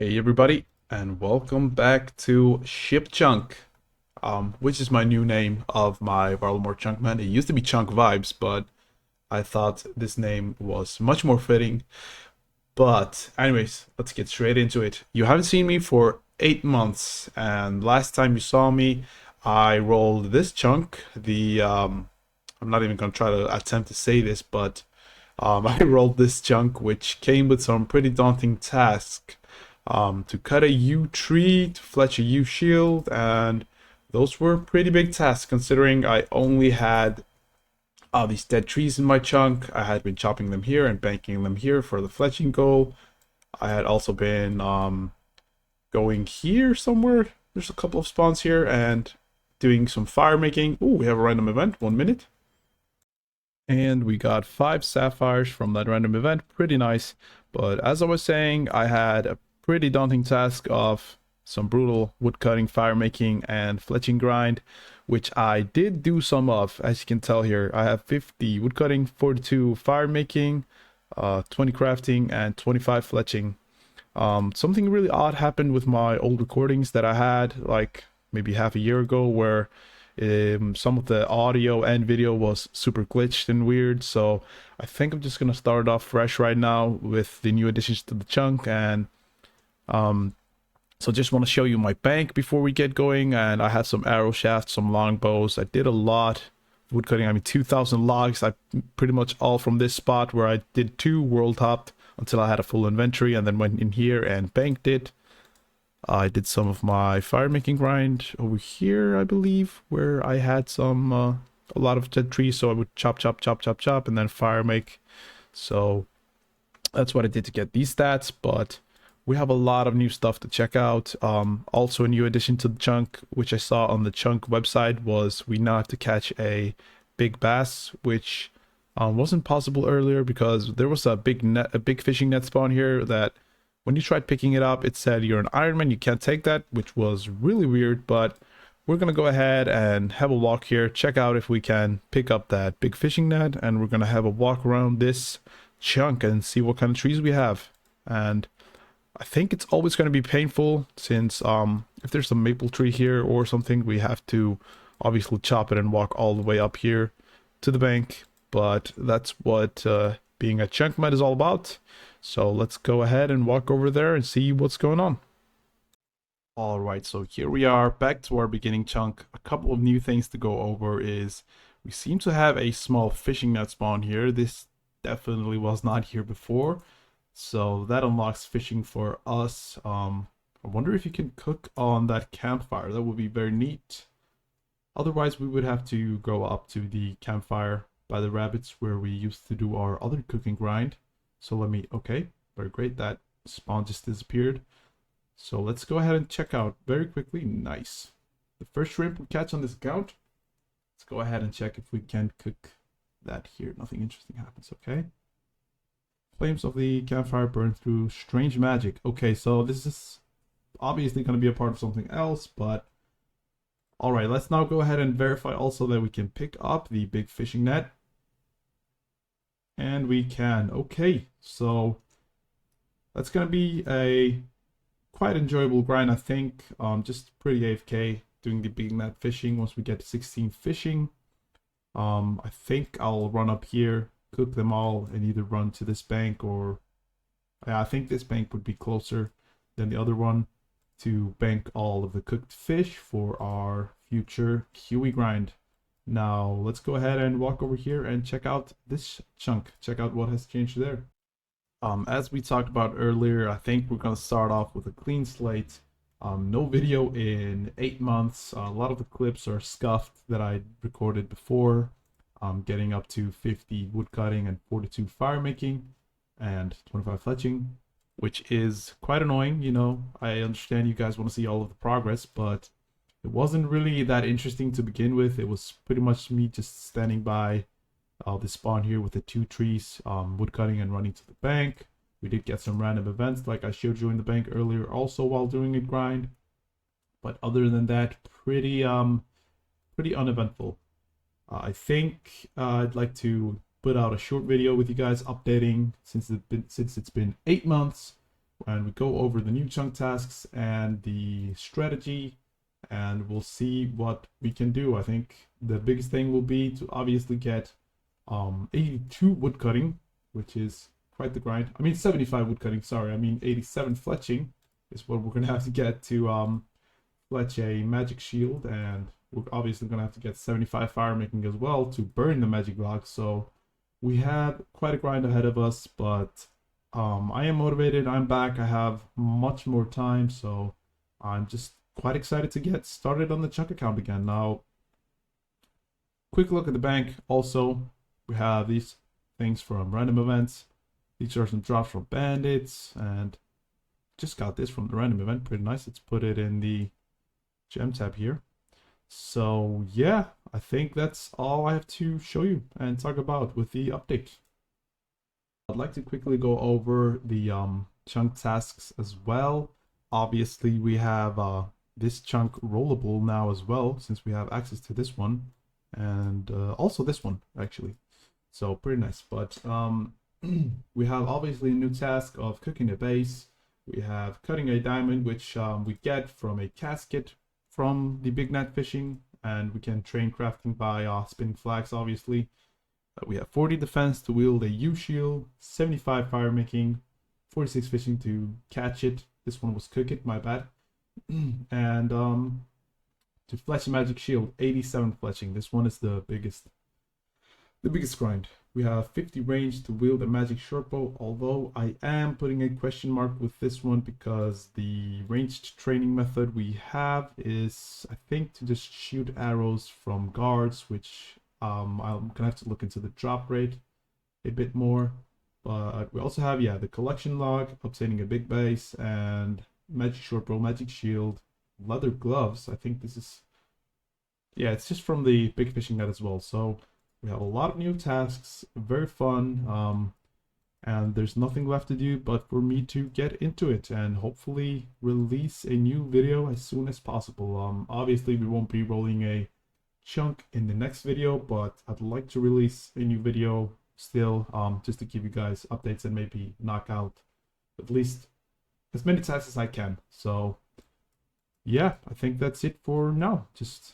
Hey everybody, and welcome back to ShipChunk, which is my new name of my Varlamore chunk man. It used to be Chunk Vibes, but I thought this name was much more fitting. But anyways, let's get straight into it. You haven't seen me for 8 months, and last time you saw me, I rolled this chunk. I'm not even gonna try to attempt to say this, but I rolled this chunk, which came with some pretty daunting tasks. To cut a U tree, to fletch a U shield, and those were pretty big tasks considering I only had these dead trees in my chunk. I had been chopping them here and banking them here for the fletching goal. I had also been going here somewhere. There's a couple of spawns here and doing some fire making. Oh, we have a random event, 1 minute. And we got 5 sapphires from that random event, pretty nice. But as I was saying, I had a pretty daunting task of some brutal woodcutting, fire making, and fletching grind, which I did do some of. As you can tell here, I have 50 woodcutting, 42 fire making, 20 crafting, and 25 fletching. Something really odd happened with my old recordings that I had like maybe half a year ago, where some of the audio and video was super glitched and weird. So I think I'm just gonna start off fresh right now with the new additions to the chunk. And so just want to show you my bank before we get going. And I have some arrow shafts, some longbows. I did a lot woodcutting. I mean, 2,000 logs. I pretty much all from this spot where I did 2 world topped until I had a full inventory, and then went in here and banked it. I did some of my fire making grind over here, I believe, where I had a lot of dead trees, so I would chop, chop, chop, chop, chop, and then fire make. So that's what I did to get these stats, but we have a lot of new stuff to check out. Also a new addition to the chunk, which I saw on the chunk website, was we now have to catch a big bass, which wasn't possible earlier because there was a big fishing net spawn here that when you tried picking it up, it said you're an Ironman, you can't take that, which was really weird. But we're gonna go ahead and have a walk here, check out if we can pick up that big fishing net, and we're gonna have a walk around this chunk and see what kind of trees we have. And I think it's always going to be painful, since if there's a maple tree here or something, we have to obviously chop it and walk all the way up here to the bank. But that's what being a chunk med is all about. So let's go ahead and walk over there and see what's going on. Alright, so here we are back to our beginning chunk. A couple of new things to go over is we seem to have a small fishing net spawn here. This definitely was not here before. So that unlocks fishing for us. I wonder if you can cook on that campfire. That would be very neat. Otherwise, we would have to go up to the campfire by the rabbits where we used to do our other cooking grind. So okay, very great. That spawn just disappeared. So let's go ahead and check out very quickly. Nice. The first shrimp we catch on this account. Let's go ahead and check if we can cook that here. Nothing interesting happens, okay? Flames of the campfire burn through strange magic. Okay, so this is obviously going to be a part of something else, but alright, let's now go ahead and verify also that we can pick up the big fishing net. And we can. Okay, so that's going to be a quite enjoyable grind, I think. Just pretty AFK doing the big net fishing. Once we get to 16 fishing, I think I'll run up here, cook them all, and either run to this bank, or I think this bank would be closer than the other one, to bank all of the cooked fish for our future Huey grind. Now let's go ahead and walk over here and check out this chunk, check out what has changed there. As we talked about earlier, I think we're going to start off with a clean slate. No video in 8 months. A lot of the clips are scuffed that I recorded before. Getting up to 50 woodcutting and 42 fire making and 25 fletching, which is quite annoying. You know, I understand you guys want to see all of the progress, but it wasn't really that interesting to begin with. It was pretty much me just standing by the spawn here with the 2 trees, woodcutting and running to the bank. We did get some random events like I showed you in the bank earlier also while doing a grind, but other than that, pretty uneventful. I think I'd like to put out a short video with you guys updating, since it's been 8 months, and we go over the new chunk tasks and the strategy, and we'll see what we can do. I think the biggest thing will be to obviously get 82 wood cutting, which is quite the grind. I mean 75 wood cutting, sorry, I mean 87 fletching is what we're gonna have to get to fletch a magic shield, and we're obviously gonna have to get 75 fire making as well to burn the magic rock. So we have quite a grind ahead of us, but I am motivated. I'm back. I have much more time, so I'm just quite excited to get started on the chunk account again. Now, quick look at the bank. Also, we have these things from random events. These are some drops from bandits, and just got this from the random event. Pretty nice. Let's put it in the gem tab here. So yeah, I think that's all I have to show you and talk about with the update. I'd like to quickly go over the chunk tasks as well. Obviously, we have this chunk rollable now as well, since we have access to this one, and also this one actually. So pretty nice. But we have obviously a new task of cooking a base. We have cutting a diamond, which we get from a casket from the big net fishing, and we can train crafting by spinning flags, obviously. We have 40 defense to wield a U shield, 75 fire making, 46 fishing to catch it. This one was cook it, my bad. And to fletch a magic shield, 87 fletching. This one is the biggest grind. We have 50 range to wield a magic short bow, although I am putting a question mark with this one because the ranged training method we have is, I think, to just shoot arrows from guards, which I'm gonna have to look into the drop rate a bit more. But we also have, yeah, the collection log, obtaining a big base, and magic short bow, magic shield, leather gloves. I think this is, yeah, it's just from the big fishing net as well. So we have a lot of new tasks, very fun, and there's nothing left to do but for me to get into it and hopefully release a new video as soon as possible. Obviously, we won't be rolling a chunk in the next video, but I'd like to release a new video still, just to give you guys updates and maybe knock out at least as many tasks as I can. So yeah, I think that's it for now. Just